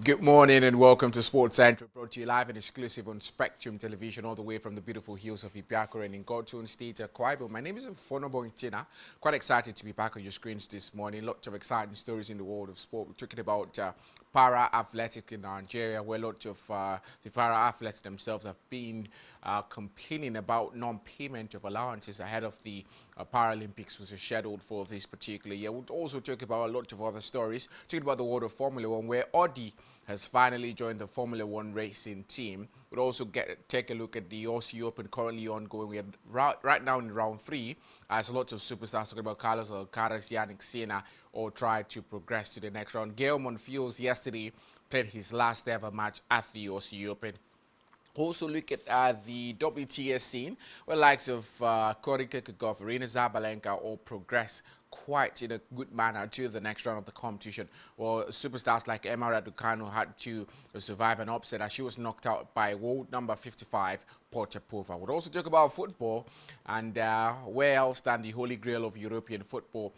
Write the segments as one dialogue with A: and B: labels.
A: Good morning and welcome to Sports Central, brought to you live and exclusive on Spectrum Television, all the way from the beautiful hills of Ibiako and in Godtun State, Kwaibo. My name is Mfonobo Nchina. Quite excited to be back on your screens this morning. Lots of exciting stories in the world of sport. We're talking about para-athletics in Nigeria, where lots of the para-athletes themselves have been complaining about non-payment of allowances ahead of the Paralympics, which is scheduled for this particular year. We'll also talk about a lot of other stories. Talking about the world of Formula One, where Audi has finally joined the Formula One racing team. We'll also take a look at the Aussie Open currently ongoing. We are right now in round 3, as lots of superstars talking about Carlos Alcaraz, Yannick Sinner, all try to progress to the next round. Gael Monfils yesterday played his last ever match at the Aussie Open. Also look at the WTS scene, where likes of Cory Kekagov, Arena Zabalenka all progress quite in a good manner to the next round of the competition. Well, superstars like Emma Raducanu had to survive an upset as she was knocked out by world number 55, Potapova. We'll also talk about football and where else than the holy grail of European football.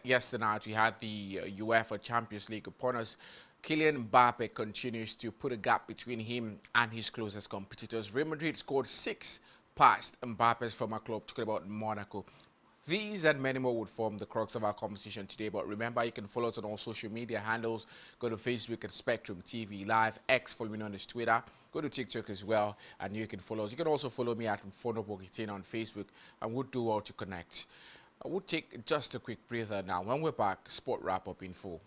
A: Yesterday night we had the UEFA Champions League upon us. Kylian Mbappe continues to put a gap between him and his closest competitors. Real Madrid scored 6 past Mbappe's former club, talking about Monaco. These and many more would form the crux of our conversation today. But remember, you can follow us on all social media handles. Go to Facebook at Spectrum TV Live, X, follow me on his Twitter. Go to TikTok as well, and you can follow us. You can also follow me at Mfonobogitin on Facebook, and we'll do all to connect. We'll take just a quick breather now. When we're back, Sport Wrap-Up in full.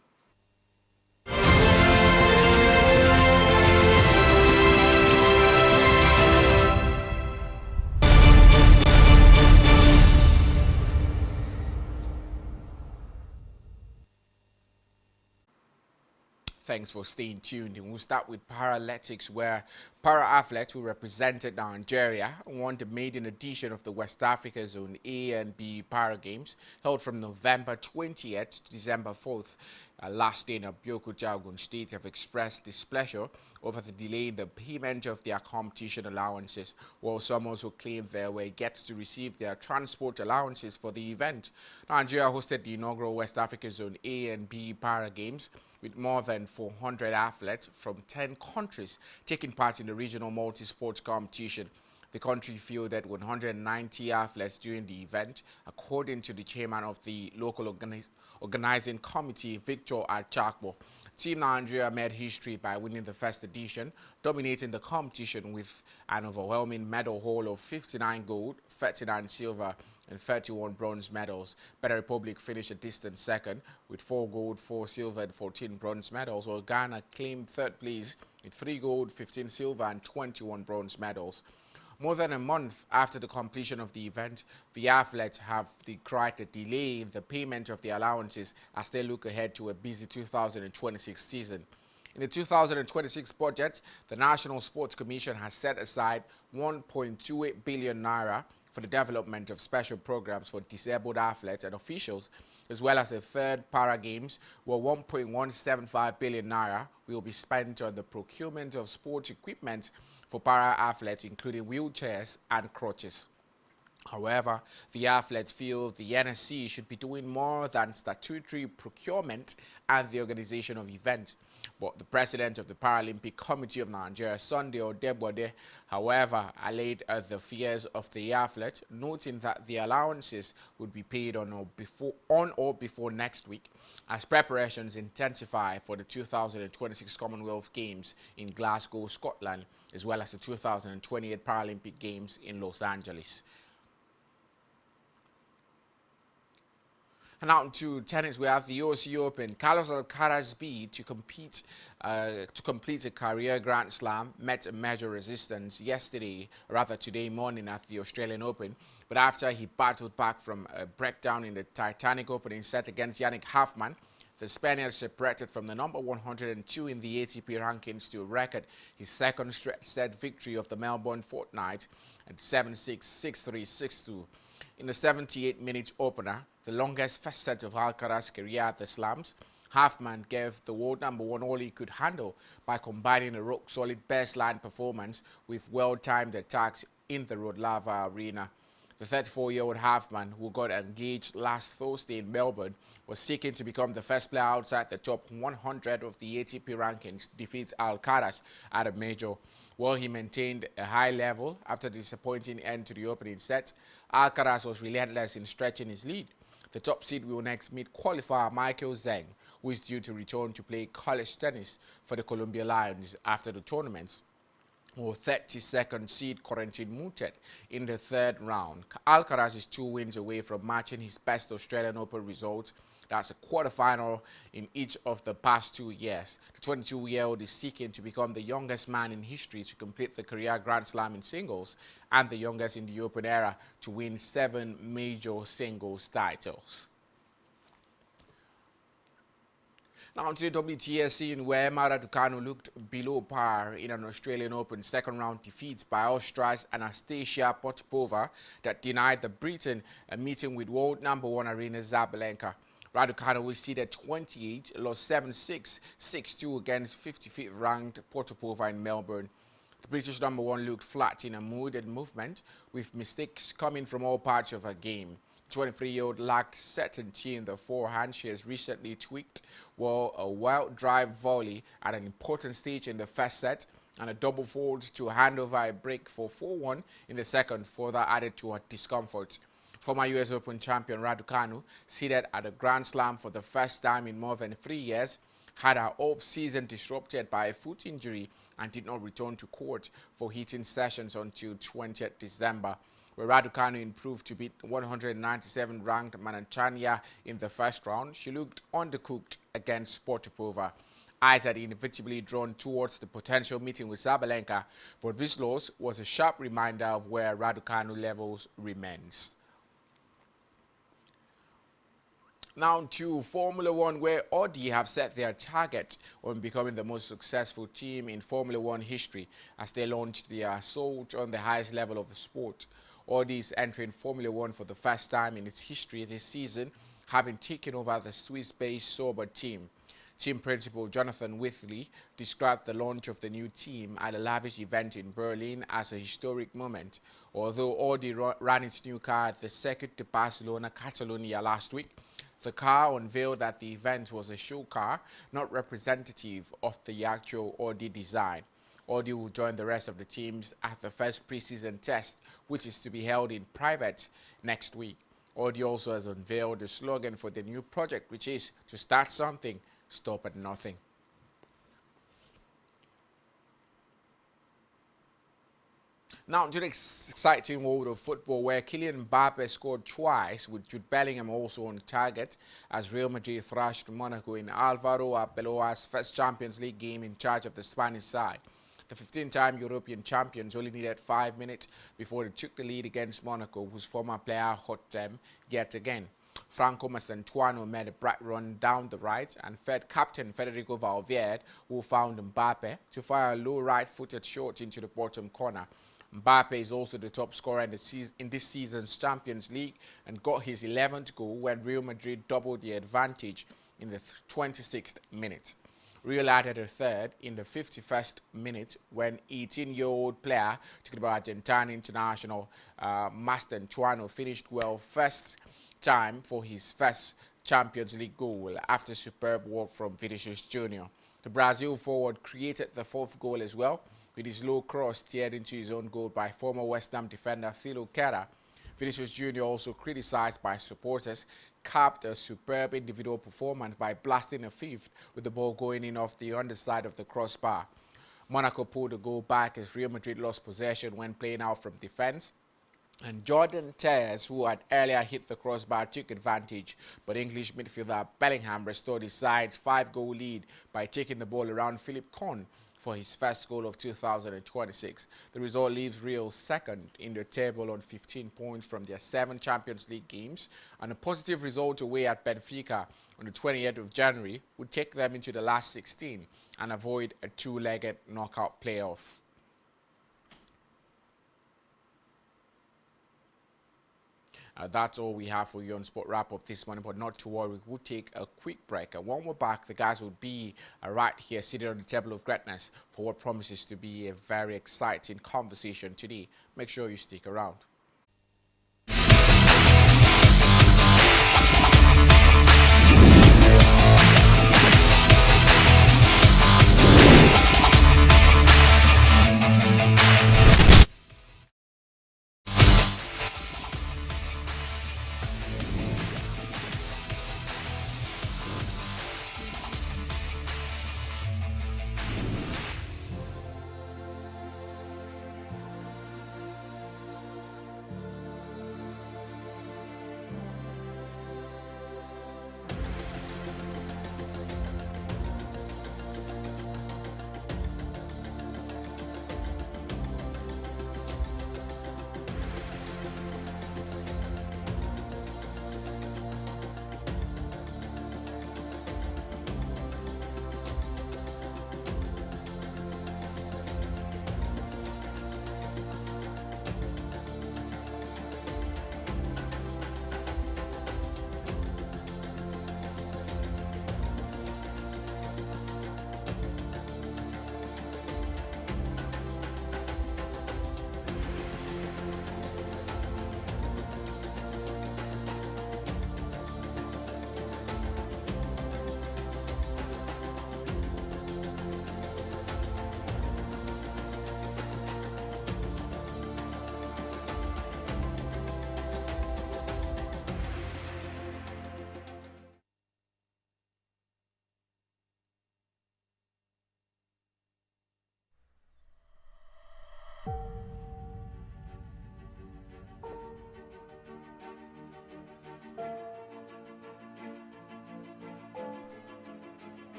A: Thanks for staying tuned. And we'll start with Paralympics, where para-athletes who represented Nigeria won the maiden edition of the West Africa Zone A and B Para Games, held from November 20th to December 4th. Last day in Abeokuta, Ogun State, have expressed displeasure over the delay in the payment of their competition allowances, while some also claim they were yet to receive their transport allowances for the event. Nigeria hosted the inaugural West Africa Zone A and B Para Games, with more than 400 athletes from 10 countries taking part in the regional multi-sports competition. The country fielded 190 athletes during the event, according to the chairman of the local organizing committee, Victor Achakbo. Team Nigeria made history by winning the first edition, dominating the competition with an overwhelming medal haul of 59 gold, 39 silver, and 31 bronze medals. Better Republic finished a distant second with 4 gold, 4 silver, and 14 bronze medals, while Ghana claimed third place with 3 gold, 15 silver, and 21 bronze medals. More than a month after the completion of the event, the athletes have decried a delay in the payment of their allowances as they look ahead to a busy 2026 season. In the 2026 budget, the National Sports Commission has set aside 1.28 billion naira for the development of special programs for disabled athletes and officials, as well as a third Para Games, where 1.175 billion naira will be spent on the procurement of sports equipment for para-athletes, including wheelchairs and crutches. However, the athletes feel the NSC should be doing more than statutory procurement and the organization of events. But the president of the Paralympic Committee of Nigeria, Sunday Odebode, however, allayed the fears of the athletes, noting that the allowances would be paid on or before next week, as preparations intensify for the 2026 Commonwealth Games in Glasgow, Scotland, as well as the 2028 Paralympic Games in Los Angeles. And out to tennis, we have the Aussie Open. Carlos Alcaraz bid to complete a career Grand Slam met a major resistance today morning at the Australian Open. But after he battled back from a breakdown in the Titanic opening set against Yannick Hoffmann, the Spaniard separated from the number 102 in the ATP rankings to record his second straight set victory of the Melbourne fortnight at 7-6, 6-3, 6-2. In the 78-minute opener, the longest first set of Alcaraz's career at the Slams, Hoffmann gave the world number 1 all he could handle by combining a rock-solid baseline performance with well-timed attacks in the Rodlava arena. The 34-year-old halfman, who got engaged last Thursday in Melbourne, was seeking to become the first player outside the top 100 of the ATP rankings, defeats Alcaraz at a major. While he maintained a high level after the disappointing end to the opening set, Alcaraz was relentless in stretching his lead. The top seed will next meet qualifier Michael Zheng, who is due to return to play college tennis for the Columbia Lions after the tournaments. Or 32nd seed Corentin Moutet in the third round. Alcaraz is 2 wins away from matching his best Australian Open result. That's a quarterfinal in each of the past 2 years. The 22-year-old is seeking to become the youngest man in history to complete the career Grand Slam in singles and the youngest in the Open era to win 7 major singles titles. Now to the WTA scene, where Raducanu looked below par in an Australian Open second-round defeat by Austria's Anastasia Potapova that denied the Briton a meeting with world number 1 Aryna Sabalenka. Raducanu was seeded 28, lost 7-6, 6-2 against 55th ranked Potapova in Melbourne. The British number 1 looked flat in a mood and movement, with mistakes coming from all parts of her game. 23-year-old lacked certainty in the forehand. She has recently tweaked, while a wild drive volley at an important stage in the first set and a double fault to hand over a break for 4-1 in the second further added to her discomfort. Former US Open champion Raducanu, seated at a Grand Slam for the first time in more than 3 years, had her off-season disrupted by a foot injury and did not return to court for heating sessions until 20th December. Where Raducanu improved to beat 197 ranked Manachania in the first round, she looked undercooked against Potapova. Eyes had inevitably drawn towards the potential meeting with Sabalenka, but this loss was a sharp reminder of where Raducanu levels remains. Now to Formula One, where Audi have set their target on becoming the most successful team in Formula One history as they launched their assault on the highest level of the sport. Audi is entering Formula One for the first time in its history this season, having taken over the Swiss-based Sauber team. Team principal Jonathan Whitley described the launch of the new team at a lavish event in Berlin as a historic moment. Although Audi ran its new car at the Circuit de Barcelona, Catalonia last week, the car unveiled that the event was a show car, not representative of the actual Audi design. Audi will join the rest of the teams at the first preseason test, which is to be held in private next week. Audi also has unveiled the slogan for the new project, which is to start something, stop at nothing. Now to the exciting world of football, where Kylian Mbappe scored twice, with Jude Bellingham also on target, as Real Madrid thrashed Monaco in Alvaro Arbeloa's first Champions League game in charge of the Spanish side. The 15-time European champions only needed 5 minutes before they took the lead against Monaco, whose former player hurt them yet again. Franco Masantuano made a bright run down the right, and Fed captain Federico Valverde, who found Mbappe, to fire a low right-footed shot into the bottom corner. Mbappe is also the top scorer in this season's Champions League and got his 11th goal when Real Madrid doubled the advantage in the 26th minute. Real added a third in the 51st minute when 18-year-old player, talking about Argentine international Mastantuano, finished well first time for his first Champions League goal after superb work from Vinicius Jr. The Brazil forward created the 4th goal as well, with his low cross steered into his own goal by former West Ham defender Thilo Kehrer. Vinicius Jr., also criticized by supporters, capped a superb individual performance by blasting a fifth with the ball going in off the underside of the crossbar. Monaco pulled the goal back as Real Madrid lost possession when playing out from defense, and Jordan Telles, who had earlier hit the crossbar, took advantage, but English midfielder Bellingham restored his side's 5-goal lead by taking the ball around Philippe Kohn for his first goal of 2026. The result leaves Real second in the table on 15 points from their 7 Champions League games, and a positive result away at Benfica on the 28th of January would take them into the last 16 and avoid a 2-legged knockout playoff. That's all we have for you on Sport Wrap-Up this morning, but not to worry, we'll take a quick break. And when we're back, the guys will be right here sitting on the table of greatness for what promises to be a very exciting conversation today. Make sure you stick around.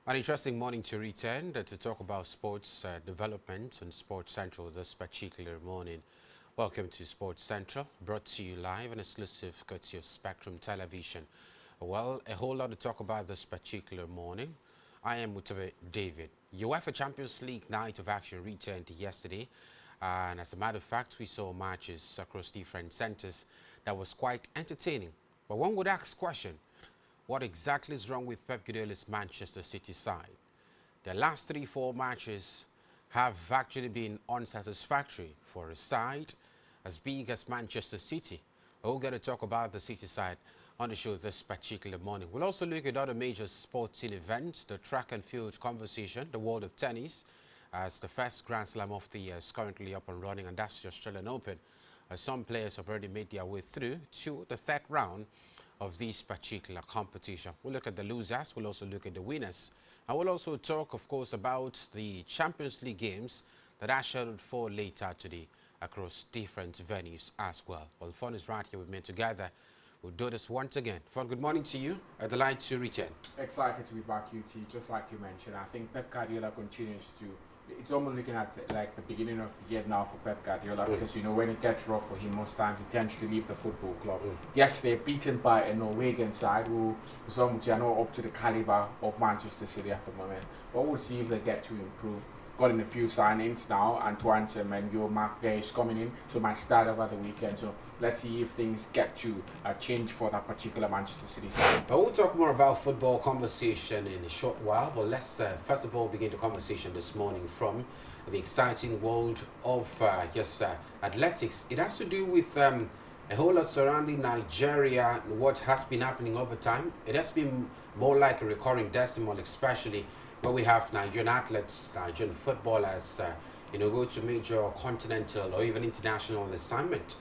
B: An interesting morning to return to talk about sports development and Sports Central this particular morning. Welcome to Sports Central, brought to you live and exclusive courtesy of Spectrum Television. Well, a whole lot to talk about this particular morning. I am Mutabe David. UEFA Champions League night of action returned yesterday, and as a matter of fact, we saw matches across different centres that was quite entertaining. But one would ask question, what exactly is wrong with Pep Guardiola's Manchester City side? The last 3-4 matches have actually been unsatisfactory for a side as big as Manchester City. We're going to talk about the City side on the show this particular morning. We'll also look at other major sporting events, the track and field conversation, the world of tennis, as the first Grand Slam of the year is currently up and running, and that's the Australian Open. Some players have already made their way through to the third round of this particular competition. We'll look at the losers, we'll also look at the winners. And we'll also talk, of course, about the Champions League games that are scheduled for later today across different venues as well. Well, Fon is right here with me together. We'll do this once again. Fon, good morning to you. I'd like to return.
A: Excited to be back, UT. Just like you mentioned, I think Pep Guardiola continues to. It's almost looking at like the beginning of the year now for Pep Guardiola because you know when it gets rough for him, most times he tends to leave the football club. Yesterday, beaten by a Norwegian side who some are not up to the caliber of Manchester City at the moment. But we'll see if they get to improve. Got in a few signings now. Antoine Semenyo, Mark Gay is coming in, so might start over the weekend. So let's see if things get to change for that particular Manchester City side.
B: But we'll talk more about football conversation in a short while. But let's first of all begin the conversation this morning from the exciting world of athletics. It has to do with a whole lot surrounding Nigeria and what has been happening over time. It has been more like a recurring decimal, especially where we have Nigerian athletes, Nigerian footballers, go to major continental or even international assignment,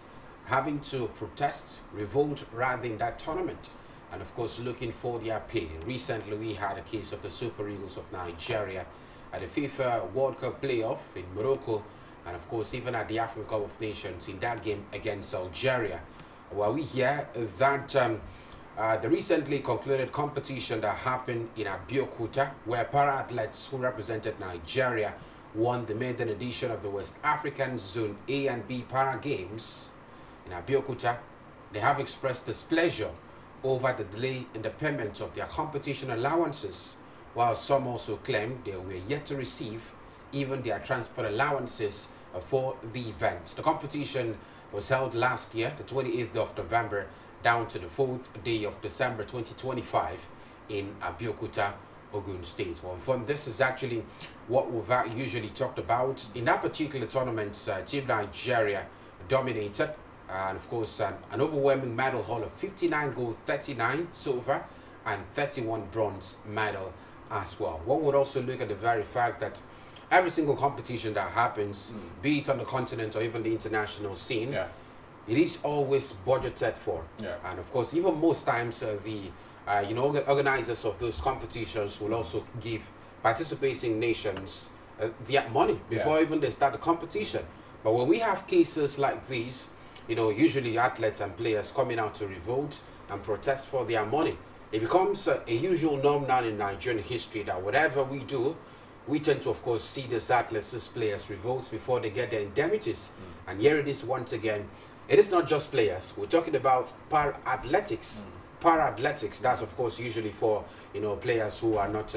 B: having to protest, revolt rather in that tournament, and of course looking for their pay. Recently we had a case of the Super Eagles of Nigeria at the FIFA World Cup playoff in Morocco, and of course even at the African Cup of Nations in that game against Algeria. Well, we hear that the recently concluded competition that happened in Abeokuta, where para-athletes who represented Nigeria won the maiden edition of the West African Zone A and B Para Games in Abeokuta, they have expressed displeasure over the delay in the payment of their competition allowances, while some also claim they were yet to receive even their transport allowances for the event. The competition was held last year, the 28th of November, down to the 4th day of December 2025 in Abeokuta, Ogun State. Well, from this is actually what we've usually talked about. In that particular tournament, Team Nigeria dominated, and of course an overwhelming medal haul of 59 gold, 39 silver, and 31 bronze medal as well. One would also look at the very fact that every single competition that happens, be it on the continent or even the international scene, it is always budgeted for. And of course, even most times the organizers of those competitions will also give participating nations their money before even they start the competition. But when we have cases like these, usually athletes and players coming out to revolt and protest for their money, it becomes a usual norm now in Nigerian history that whatever we do, we tend to, of course, see these athletes, these players revolt before they get their indemnities. And here it is once again. It is not just players. We're talking about para-athletics. Para-athletics, that's of course usually for players who are not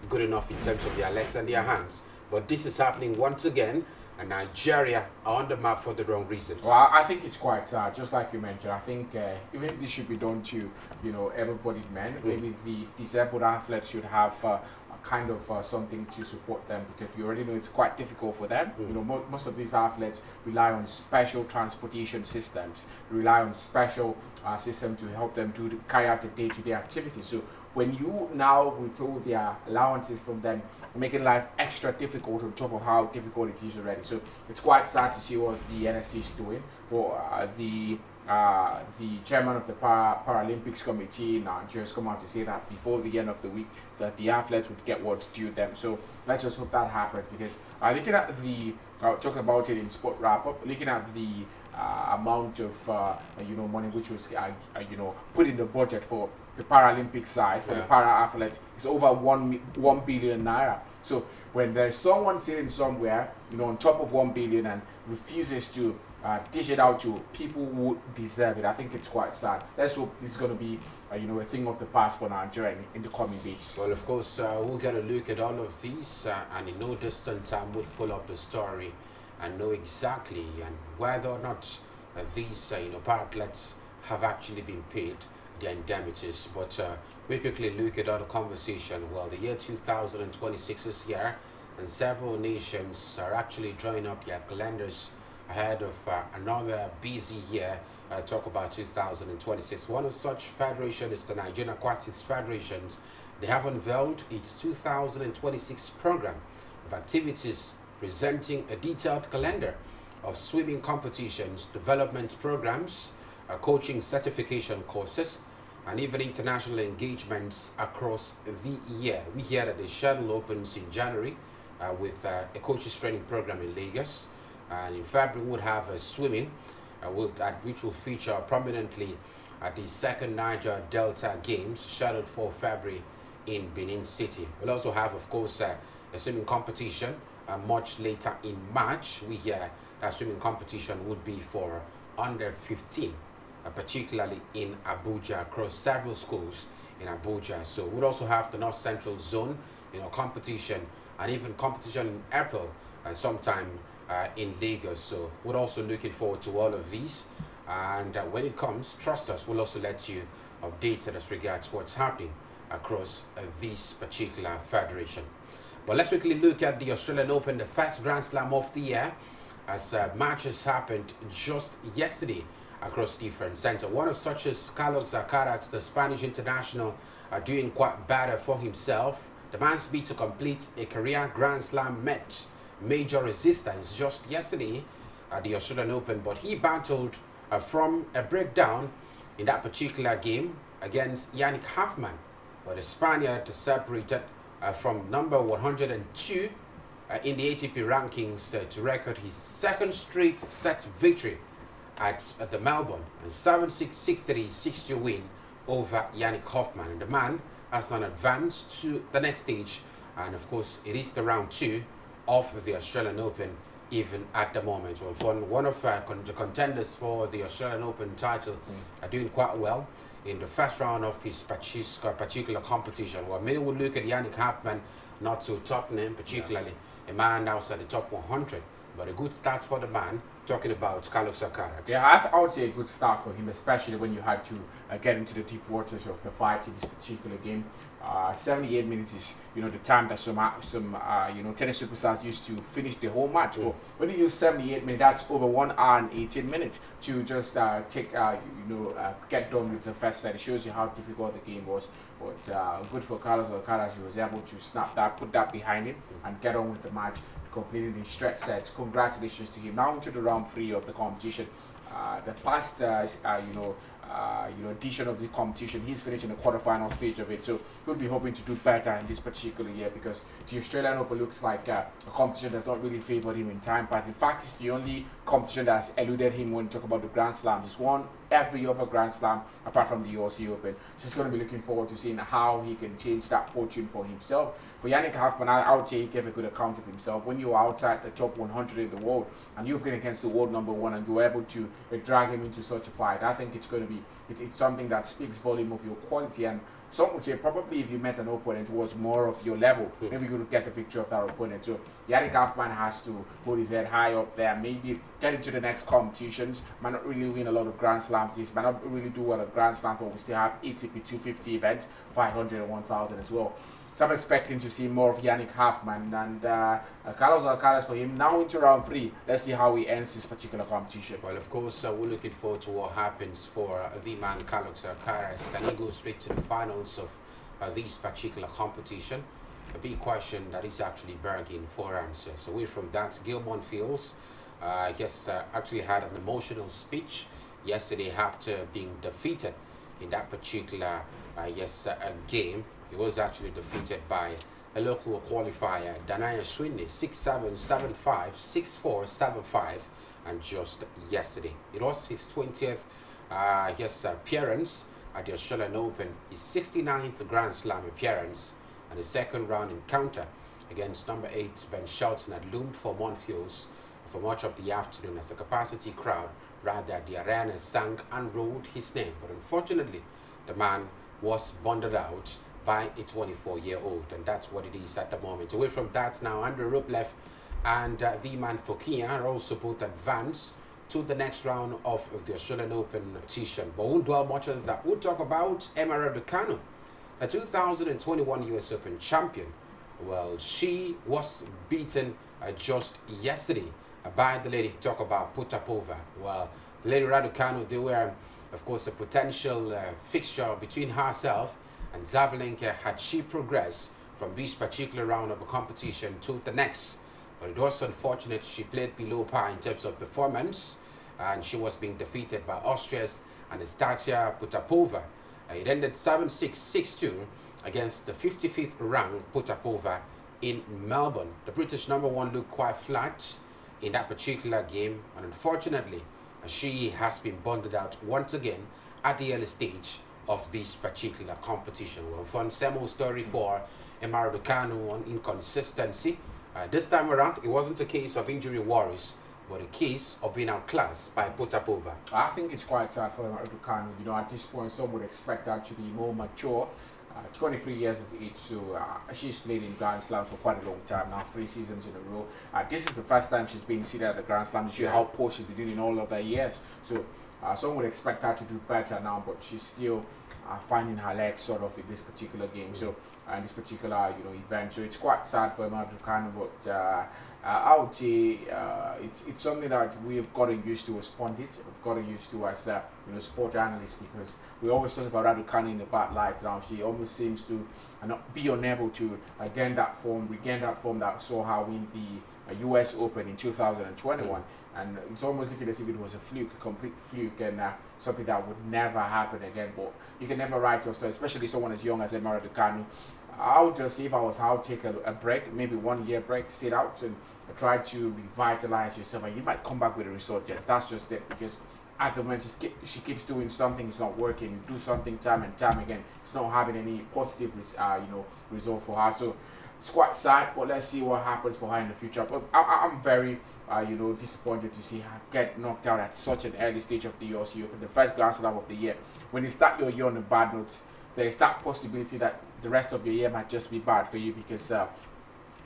B: good enough in terms of their legs and their hands. But this is happening once again, and Nigeria are on the map for the wrong reasons.
A: Well, I think it's quite sad, just like you mentioned. I think even this should be done to able-bodied men. Maybe the disabled athletes should have kind of something to support them, because you already know it's quite difficult for them. Most of these athletes rely on special transportation systems, rely on special systems to help them carry out the day-to-day activities. So when you now withhold their allowances from them, making life extra difficult on top of how difficult it is already. So it's quite sad to see what the NSC is doing. For the chairman of the Paralympics Committee in Nigeria has come out to say that before the end of the week that the athletes would get what's due them. So let's just hope that happens, because looking at the talking about it in Sport Wrap Up, looking at the amount of money which was put in the budget for the Paralympic side for the para athletes is over 1 billion naira. So when there's someone sitting somewhere, on top of 1 billion and refuses to dish it out to people who deserve it, I think it's quite sad. Let's hope this is going to be a thing of the past for Nigeria in the coming days.
B: Well, of course, we're going to look at all of these, and in no distant time we'll follow up the story and know exactly and whether or not these para-athletes have actually been paid their indemnities. But we quickly look at other conversation. Well, the year 2026 is here, and several nations are actually drawing up their calendars ahead of another busy year. Talk about 2026. One of such federation is the Nigerian Aquatics Federation. They have unveiled its 2026 program of activities, presenting a detailed calendar of swimming competitions, development programs, coaching certification courses, and even international engagements across the year. We hear that the shuttle opens in January with a coaches training program in Lagos, and in February we would have a swimming which will feature prominently at the second Niger Delta Games scheduled for February in Benin City. We'll also have, of course, a swimming competition much later in March. We hear that swimming competition would be for under 15, particularly in Abuja, across several schools in Abuja. So we'll also have the North Central Zone, competition, and even competition in April sometime in Lagos. So we're also looking forward to all of these. And when it comes, trust us, we'll also let you updated as regards what's happening across this particular federation. But let's quickly look at the Australian Open, the first Grand Slam of the year, as matches happened just yesterday across different centers. One of such as Carlos Alcaraz, the Spanish international, doing quite better for himself. The man's beat to complete a career Grand Slam met major resistance just yesterday at the Australian Open, but he battled from a breakdown in that particular game against Yannick Hoffmann, but the Spaniard separated from number 102 in the ATP rankings to record his second straight set victory at the Melbourne, and 7-6, 6-3, 6-2 win over Yannick Hoffmann. And the man has now advanced to the next stage, and of course it is the round 2 of the Australian Open even at the moment. Well, for one of the contenders for the Australian Open title are doing quite well in the first round of his particular competition. Well, many would look at Yannick Hoffmann, not to Tottenham particularly, a man outside the top 100, but a good start for the man. Talking about Carlos Alcaraz.
A: Yeah, I would say a good start for him, especially when you had to get into the deep waters of the fight in this particular game. 78 minutes is the time that some tennis superstars used to finish the whole match. But when you use 78 minutes, that's over 1 hour and 18 minutes to just get done with the first set. It shows you how difficult the game was. But good for Carlos Alcaraz, he was able to snap that, put that behind him, and get on with the match, completing the stretch sets. Congratulations to him. Now into the round 3 of the competition. The past edition of the competition, he's finished in the quarterfinal stage of it, so he'll be hoping to do better in this particular year, because the Australian Open looks like a competition that's not really favoured him in time past. In fact, it's the only competition that's eluded him when you talk about the Grand Slams. He's won every other Grand Slam apart from the Aussie Open. So he's going to be looking forward to seeing how he can change that fortune for himself. For Yannick Hoffmann, I would say he gave a good account of himself. When you are outside the top 100 in the world and you're playing against the world number 1 and you're able to drag him into such a fight, I think it's going to be it's something that speaks volume of your quality. And some would say probably if you met an opponent who was more of your level, maybe you could get the picture of that opponent. So Yannick Hoffmann has to hold his head high up there, maybe get into the next competitions. Might not really win a lot of Grand Slams. This might not really do well at Grand Slams, but we still have ATP 250 events, 500 and 1000 as well. So I'm expecting to see more of Yannick Hoffmann and Carlos Alcaraz for him. Now into round 3. Let's see how he ends this particular competition.
B: Well, of course, we're looking forward to what happens for the man Carlos Alcaraz. Can he go straight to the finals of this particular competition? A big question that is actually begging for answers. Away from that, Gil Monfils has actually had an emotional speech yesterday after being defeated in that particular game. He was actually defeated by a local qualifier, Danaya Swinley, 6-7, 7-5, 6-4, 7-5, and just yesterday. It was his 20th appearance at the Australian Open, his 69th Grand Slam appearance, and his second round encounter against number 8 Ben Shelton had loomed for Monfils for much of the afternoon as a capacity crowd rather the arena sang and rolled his name. But unfortunately, the man was bonded out by a 24-year-old, and that's what it is at the moment. Away from that now, Andrew Rublev and the man Fokia are also both advanced to the next round of the Australian Open competition. But we won't dwell much on that. We'll talk about Emma Raducanu, a 2021 US Open champion. Well, she was beaten just yesterday by the lady. Talk about Potapova. Well, Lady Raducanu, they were, of course, a potential fixture between herself and Zabalenka had she progressed from this particular round of a competition to the next. But it was unfortunate she played below par in terms of performance, and she was being defeated by Austria's Anastasia Potapova. It ended 7-6, 6-2 against the 55th ranked Potapova in Melbourne. The British number 1 looked quite flat in that particular game, and unfortunately, she has been bonded out once again at the early stage of this particular competition. Well, fun same story for Emma Raducanu on inconsistency. This time around, it wasn't a case of injury worries, but a case of being outclassed by Potapova.
A: I think it's quite sad for Emma Raducanu. You know, at this point, some would expect her to be more mature. 23 years of age, so she's played in Grand Slam for quite a long time now, 3 seasons in a row. This is the first time she's been seated at the Grand Slam to show how poor she's been doing in all of the years. So some would expect her to do better now, but she's still finding her legs sort of in this particular game. So in this particular event, so it's quite sad for Emma Raducanu, but I would say it's something that we've gotten used to as pundits, we've gotten used to as sport analysts, because we always talk about Raducanu in the bad light. Now she almost seems to not be unable to regain that form that saw her win the US Open in 2021. And it's almost looking as if it was a fluke, a complete fluke, and something that would never happen again. But you can never write yourself, especially someone as young as Emma Raducanu. I would just say, if I was her, I would take a break, maybe 1 year break, sit out and try to revitalize yourself, and you might come back with a resurgence. That's just it, because at the moment she keeps doing something, it's not working. You do something time and time again, it's not having any positive result for her. So it's quite sad, but let's see what happens for her in the future. But I'm very disappointed to see her get knocked out at such an early stage of the US Open, the first Grand Slam of the year. When you start your year on a bad note, there's that possibility that the rest of your year might just be bad for you, because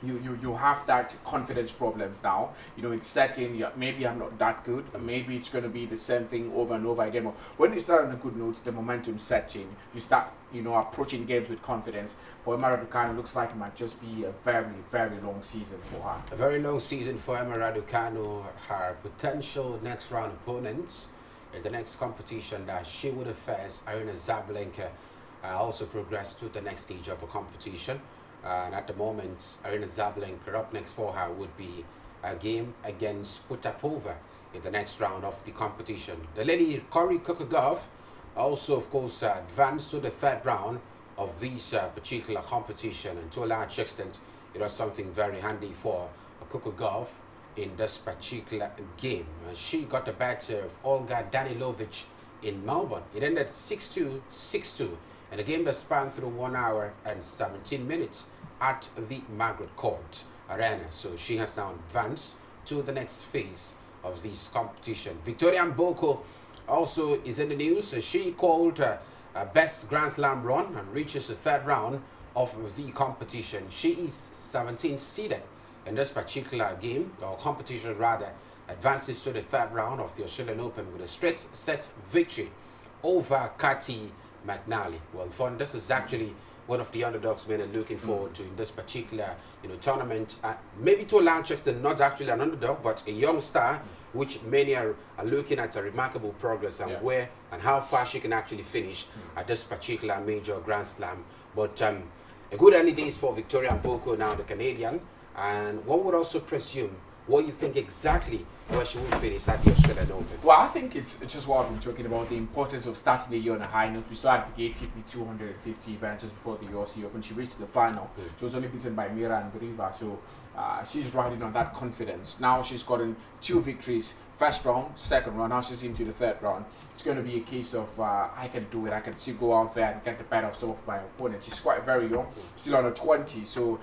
A: you have that confidence problem now. It's setting. Maybe I'm not that good. Maybe it's going to be the same thing over and over again. But when you start on a good note, the momentum sets in. You start, approaching games with confidence. For Emma Raducanu, it looks like it might just be a very, very long season for her.
B: A very long season for Emma Raducanu. Her potential next round opponents in the next competition that she would have faced, Aryna Zabalenka, also progressed to the next stage of a competition. And at the moment, Aryna Zabalenka, up next for her would be a game against Potapova in the next round of the competition. The lady Cory Kokogov also, of course, advanced to the third round of this particular competition, and to a large extent, it was something very handy for Kokogov in this particular game. She got the better of Olga Danilovic in Melbourne. It ended 6-2, 6-2. And a game that spanned through 1 hour and 17 minutes at the Margaret Court Arena. So she has now advanced to the next phase of this competition. Victoria Mboko also is in the news. She called a best Grand Slam run and reaches the third round of the competition. She is 17th seeded in this particular game, or competition rather, advances to the third round of the Australian Open with a straight set victory over Katie McNally. Well, fun. This is actually one of the underdogs men are looking forward to in this particular tournament. Maybe to a large extent, not actually an underdog, but a young star, which many are looking at a remarkable progress and where and how far she can actually finish at this particular major Grand Slam. But a good early days for Victoria Mboko, now the Canadian, and one would also presume what you think exactly where she will finish at the Australian Open.
A: Well, I think it's just what I've been talking about, the importance of starting the year on a high note. We saw at the ATP 250 event just before the US Open, she reached the final. She was only beaten by Mira and Briva, so she's riding on that confidence. Now she's gotten 2 victories, first round, second round. Now she's into the third round. It's going to be a case of I can do it. I can still go out there and get the better of some of my opponents. She's quite very young, still under 20, so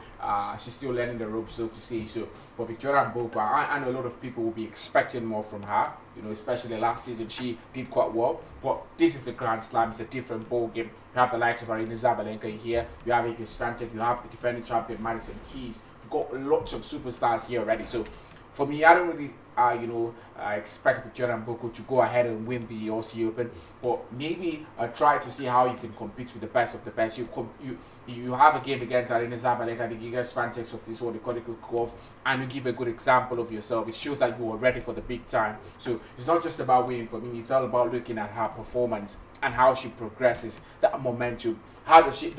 A: she's still learning the ropes, so to say. So for Victoria Mboko, I know a lot of people will be expecting more from her. You know, especially last season she did quite well. But this is the Grand Slam. It's a different ball game. You have the likes of Arina Zabalenka here. You have Igor Swiatek. You have the defending champion Madison Keys. You've got lots of superstars here already. So for me, I don't really, expect Victoria Mboko to go ahead and win the Aussie Open, but maybe try to see how you can compete with the best of the best. You have a game against Arina Zabalenka, the Giga Swiatek of this world, the Codical Golf, and you give a good example of yourself. It shows that you are ready for the big time. So it's not just about winning for me. It's all about looking at her performance and how she progresses, that momentum. How does she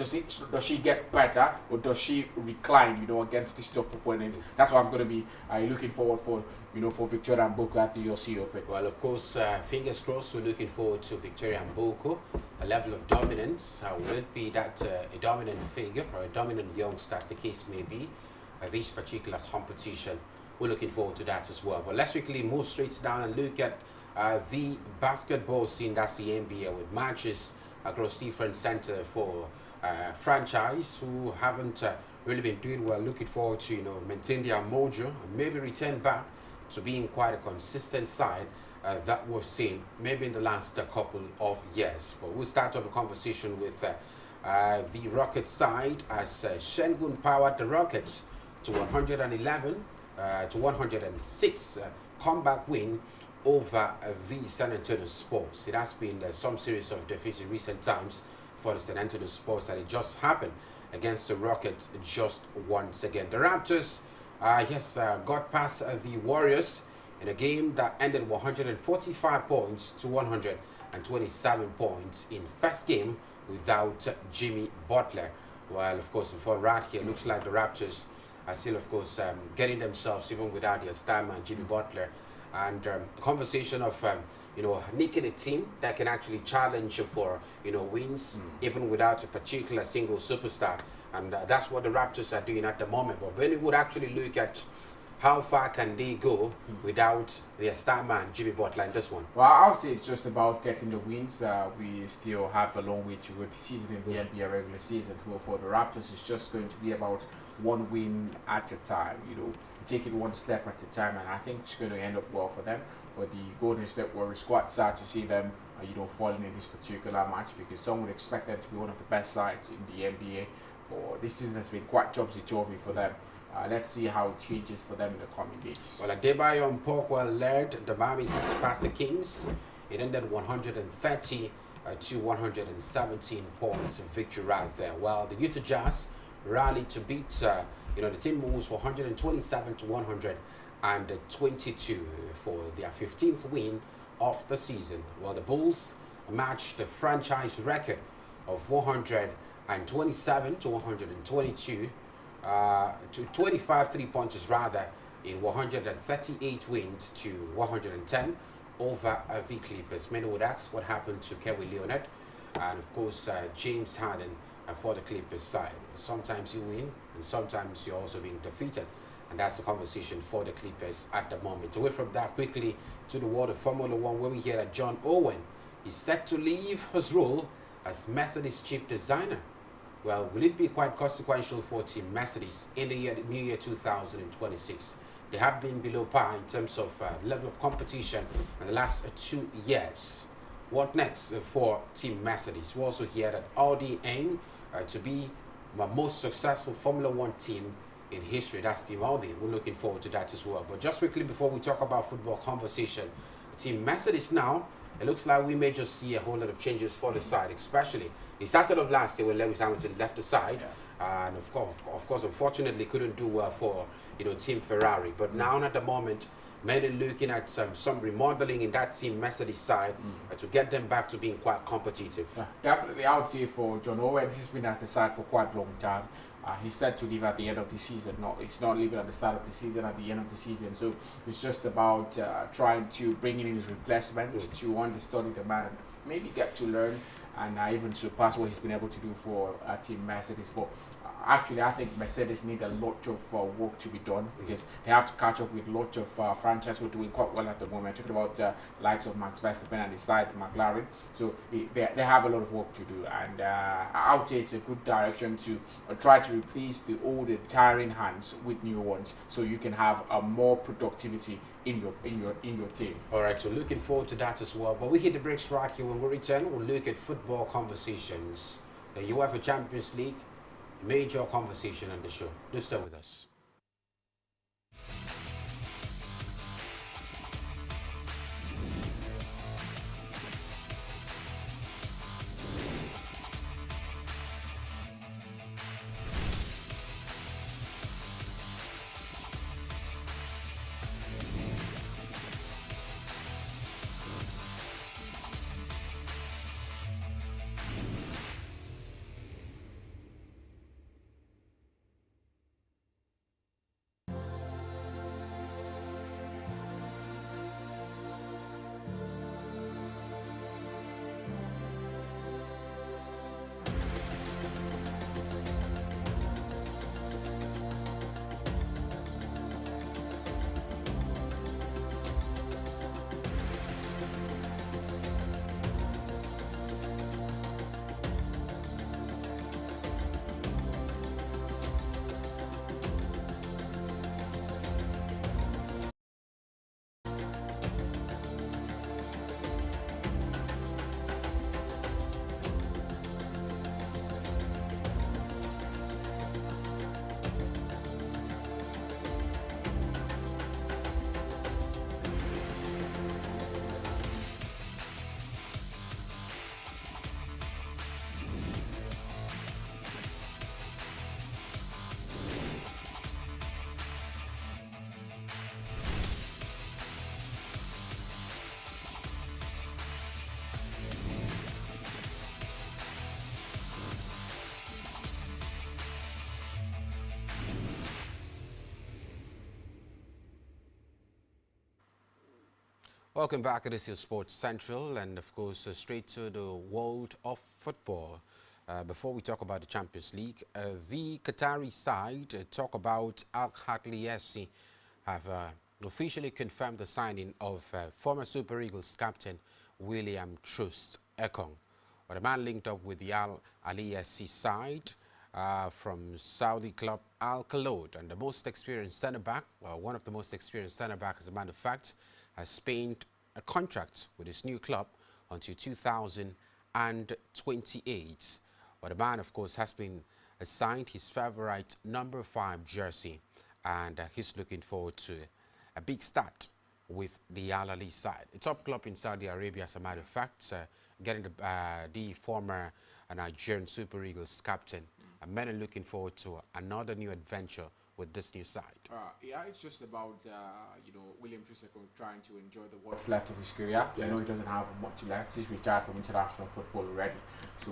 A: get better, or does she recline, you know, against these top opponents? That's what I'm going to be looking forward for, you know, for Victoria Mboko at the Aussie Open.
B: Well, of course, fingers crossed, we're looking forward to Victoria Mboko. A level of dominance, will it be that a dominant figure or a dominant youngster, as the case may be, this particular competition? We're looking forward to that as well. But let's quickly move straight down and look at the basketball scene. That's the NBA, with matches across different centers for franchise who haven't really been doing well. Looking forward to, you know, maintain their mojo and maybe return back to being quite a consistent side that we've seen maybe in the last couple of years. But we'll start off a conversation with the Rockets side, as Sengun powered the Rockets to 111 to 106 comeback win over the San Antonio Spurs. It has been some series of defeats in recent times for the San Antonio Spurs, and it just happened against the Rockets just once again. The Raptors, got past the Warriors in a game that ended 145 points to 127 points in first game without Jimmy Butler. Well, of course, for right here, looks like the Raptors are still, of course, getting themselves even without their star man Jimmy Butler. And conversation of nicking a team that can actually challenge for wins even without a particular single superstar, and that's what the Raptors are doing at the moment. But when you would actually look at how far can they go without their star man Jimmy Butler in this one?
A: Well, I'll say it's just about getting the wins. We still have a long way to go this season in the NBA regular season. For the Raptors, it's just going to be about one win at a time. You know, take it one step at a time, and I think it's going to end up well for them. For the Golden State Warriors, quite sad to see them, falling in this particular match, because some would expect them to be one of the best sides in the NBA. But this season has been quite topsy-turvy for them. Let's see how it changes for them in the coming days.
B: Well, Adebayo Mpokwa led the Miami Heat past the Kings. It ended 130 to 117 points victory right there. While the Utah Jazz rallied to beat the Timberwolves 127 to 122 for their 15th win of the season. While the Bulls matched the franchise record of 127 to 122 to 25 3-pointers rather in 138 wins to 110 over the Clippers. Many would ask what happened to Kawhi Leonard and of course James Harden for the Clippers side. Sometimes you win and sometimes you're also being defeated, and that's the conversation for the Clippers at the moment. Away from that, quickly to the world of Formula One, where we hear that John Owen is set to leave his role as Mercedes chief designer. Well, will it be quite consequential for Team Mercedes in the new year 2026? They have been below par in terms of level of competition in the last 2 years. What next for Team Mercedes? We also hear that Audi aim to be the most successful Formula One team in history. That's Team Audi. We're looking forward to that as well. But just quickly before we talk about football conversation, Team Mercedes now, it looks like we may just see a whole lot of changes for the side, especially it started off last year when Lewis Hamilton left the side, and of course, unfortunately, couldn't do well for Team Ferrari. But now at the moment, many looking at some remodeling in that Team Mercedes side to get them back to being quite competitive.
A: Yeah, definitely, I would say for John Owen, he's been at the side for quite a long time. He's set to leave at the end of the season. No, it's not leaving at the start of the season, at the end of the season. So it's just about trying to bring in his replacement to understudy the man and maybe get to learn and even surpass what he's been able to do for Team Mercedes. But actually, I think Mercedes need a lot of work to be done because they have to catch up with a lot of franchises who are doing quite well at the moment. Talking about likes of Max Verstappen and his side McLaren, so they have a lot of work to do, and I would say it's a good direction to try to replace the old tiring hands with new ones, so you can have more productivity in your team.
B: All right, so looking forward to that as well. But we hit the brakes right here. When we return, we'll look at football conversations, the UEFA Champions League, major conversation on the show. Do stay with us. Welcome back. This is Sports Central, and of course, straight to the world of football. Before we talk about the Champions League, the Qatari side talk about Al Ahly FC have officially confirmed the signing of former Super Eagles captain William Troost Ekong. But the man linked up with the Al Ahly FC side from Saudi club Al Khalod, and the most experienced centre back, well, one of the most experienced centre back, as a matter of fact, has signed a contract with his new club until 2028. But the man, of course, has been assigned his favorite number 5 jersey, and he's looking forward to a big start with the Al Ahly side, a top club in Saudi Arabia, as a matter of fact, getting the former Nigerian Super Eagles captain. And men are looking forward to another new adventure with this new side.
A: Yeah, it's just about William Troost-Ekong trying to enjoy what's left of his career.
B: Yeah.
A: I know he doesn't have much left. He's retired from international football already, so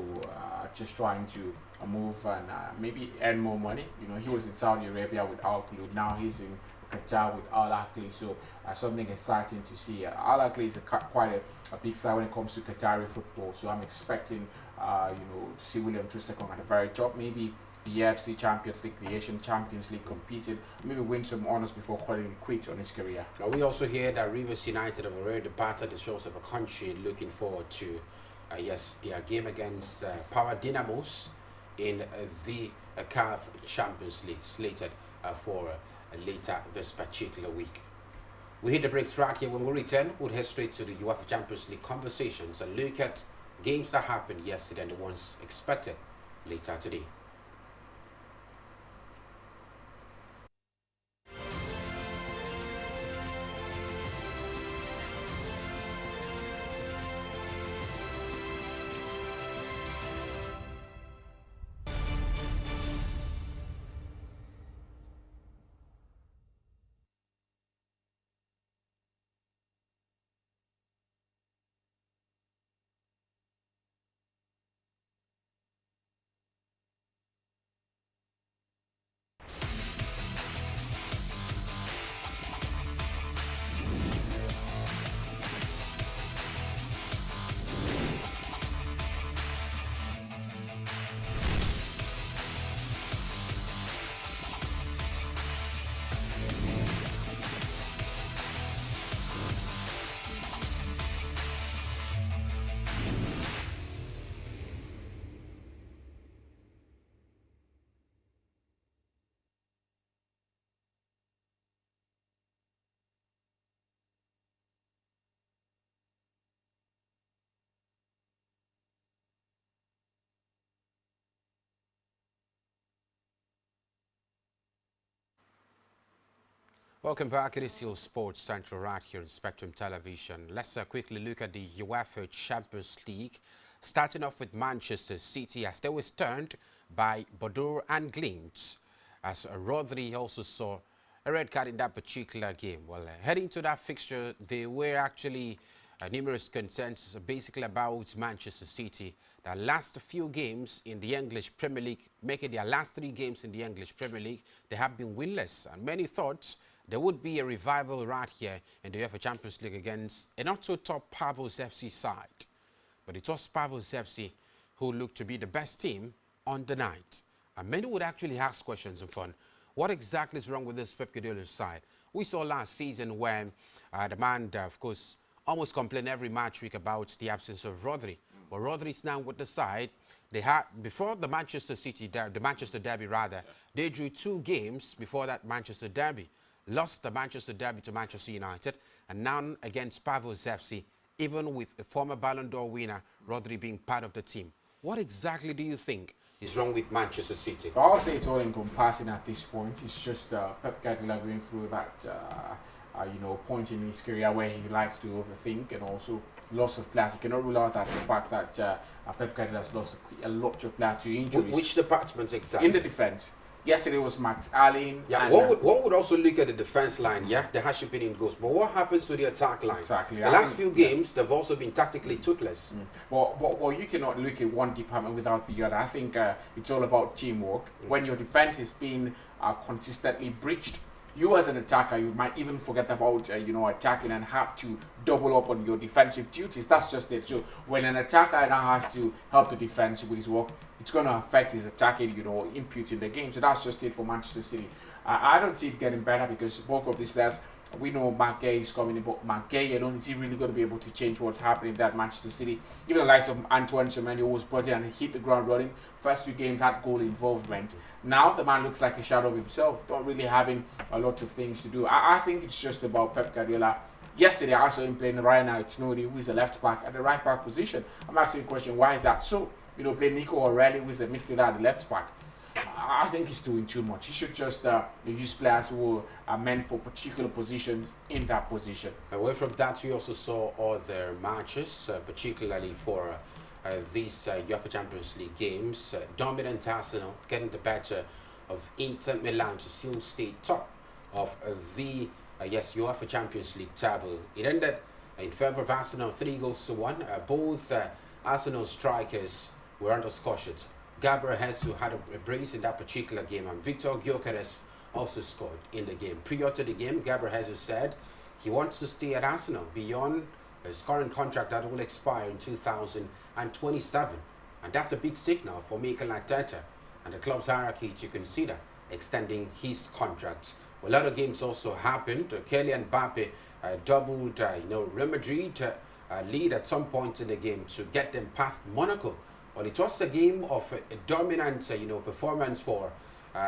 A: just trying to move and maybe earn more money. He was in Saudi Arabia with Al Khalid. Now he's in Qatar with Al Ahly, so something exciting to see. Al Ahly is quite a big side when it comes to Qatari football, so I'm expecting to see William Troost-Ekong at the very top, maybe the AFC Champions League, the Asian Champions League competed, maybe win some honours before calling it quits on his career.
B: Now, we also hear that Rivers United have already departed the shores of the country, looking forward to their game against Power Dynamos in the CAF Champions League, slated for later this particular week. We hit the brakes right here. When we return, we'll head straight to the UEFA Champions League conversations and look at games that happened yesterday and the ones expected later today. Welcome back. It is still Sports Central right here in Spectrum Television. Let's quickly look at the UEFA Champions League. Starting off with Manchester City as they were stunned by Bordeaux and Glimt. As Rodri also saw a red card in that particular game. Well, heading to that fixture, there were actually numerous concerns basically about Manchester City. The last few games in the English Premier League, making their last 3 games in the English Premier League, they have been winless. And many thought there would be a revival right here in the UEFA Champions League against a not-so-top Pavos FC side. But it was Pavos FC who looked to be the best team on the night. And many would actually ask questions in fun. What exactly is wrong with this Pep Guardiola side? We saw last season when the man, of course, almost complained every match week about the absence of Rodri. But Rodri is now with the side. They had, before the Manchester Derby rather, they drew 2 games before that Manchester Derby. Lost the Manchester Derby to Manchester United, and now against Pavos FC, even with a former Ballon d'Or winner, Rodri, being part of the team. What exactly do you think is wrong with Manchester City?
A: I'll say it's all encompassing at this point. It's just Pep Guardiola going through that, point in his career where he likes to overthink, and also loss of players. You cannot rule out that the fact that Pep Guardiola has lost a lot of players to injuries.
B: Which departments exactly?
A: In the defense. Yesterday was Max Allen.
B: Yeah, what would also look at the defense line? Yeah, there has been in goals. But what happens to the attack line?
A: Exactly.
B: The last few games, they've also been tactically toothless.
A: Well, you cannot look at one department without the other. I think it's all about teamwork. When your defense is being consistently breached, you as an attacker, you might even forget about attacking and have to double up on your defensive duties. That's just it. So when an attacker now has to help the defense with his work, it's going to affect his attacking, input in the game. So that's just it for Manchester City. I don't see it getting better because bulk of these players, we know Mbappe is coming in, but Mbappe, is he really going to be able to change what's happening at Manchester City? Even the likes of Antoine Semenyo, who was brought in and hit the ground running. First 2 games had goal involvement. Now the man looks like a shadow of himself, not really having a lot of things to do. I think it's just about Pep Guardiola. Yesterday I saw him playing Ryan Aitnori, who is a left back, at the right back position. I'm asking the question, why is that so? Play Nico O'Reilly, who is a midfielder at the left back. I think he's doing too much. He should just use players who are meant for particular positions in that position.
B: Away from that, we also saw other matches, particularly for these UEFA Champions League games. Dominant Arsenal getting the better of Inter Milan to still stay top of the UEFA Champions League table. It ended in favor of Arsenal 3-1. Both Arsenal strikers were under scorched. Gabriel Jesus had a brace in that particular game, and Victor Gyökeres also scored in the game. Prior to the game, Gabriel Jesus said he wants to stay at Arsenal beyond his current contract that will expire in 2027. And that's a big signal for Mikel Arteta and the club's hierarchy to consider extending his contract. Well, other games also happened. Kylian Mbappe doubled Real Madrid lead at some point in the game to get them past Monaco. Well, it was a game of a dominant, performance for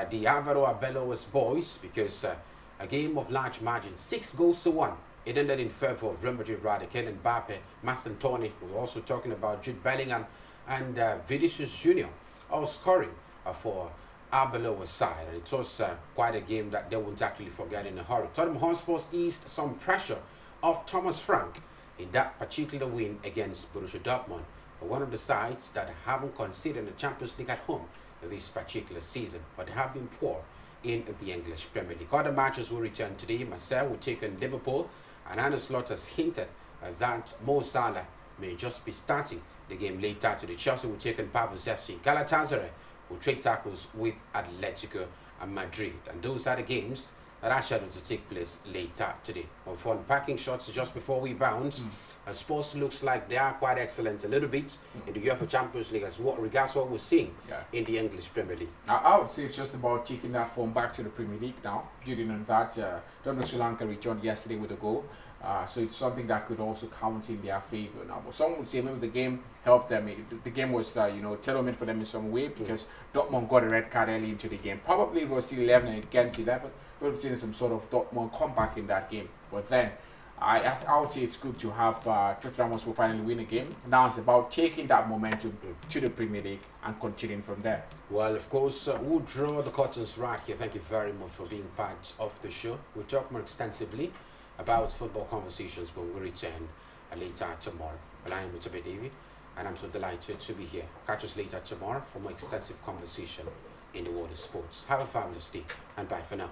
B: the Alvaro Arbeloa's boys, because a game of large margin, 6-1. It ended in favor of Real Madrid rather. Kylian Mbappe, Mastantoni, we're also talking about Jude Bellingham and Vinicius Junior, all scoring for Arbeloa's side. And it was quite a game that they won't actually forget in a hurry. Tottenham Hotspur eased some pressure of Thomas Frank in that particular win against Borussia Dortmund, one of the sides that haven't considered the Champions League at home this particular season, but have been poor in the English Premier League. Other matches will return today. Marseille will take on Liverpool, and Arne Slot has hinted that Mo Salah may just be starting the game later today. Chelsea will take on Pavos FC. Galatasaray will trade tackles with Atletico Madrid, and those are the games that are scheduled to take place later today. On for unpacking shots just before we bounce, Spurs looks like they are quite excellent a little bit in the UEFA Champions League as well, regards what we're seeing in the English Premier League.
A: I would say it's just about taking that form back to the Premier League now, building on that. Dominic Sri Lanka returned yesterday with a goal, so it's something that could also count in their favour now. But some would say maybe the game helped them. The game was tailor-made for them in some way, because Dortmund got a red card early into the game. Probably it was still 11 against 11. We've seen some sort of Dortmund comeback in that game, but then I would say it's good to have Tottenham Hotspur finally win a game. Now it's about taking that momentum to the Premier League and continuing from there.
B: Well, of course, we'll draw the curtains right here. Thank you very much for being part of the show. We'll talk more extensively about football conversations when we return later tomorrow. Well, I am Mutabe David, and I'm so delighted to be here. Catch us later tomorrow for more extensive conversation in the world of sports. Have a fabulous day, and bye for now.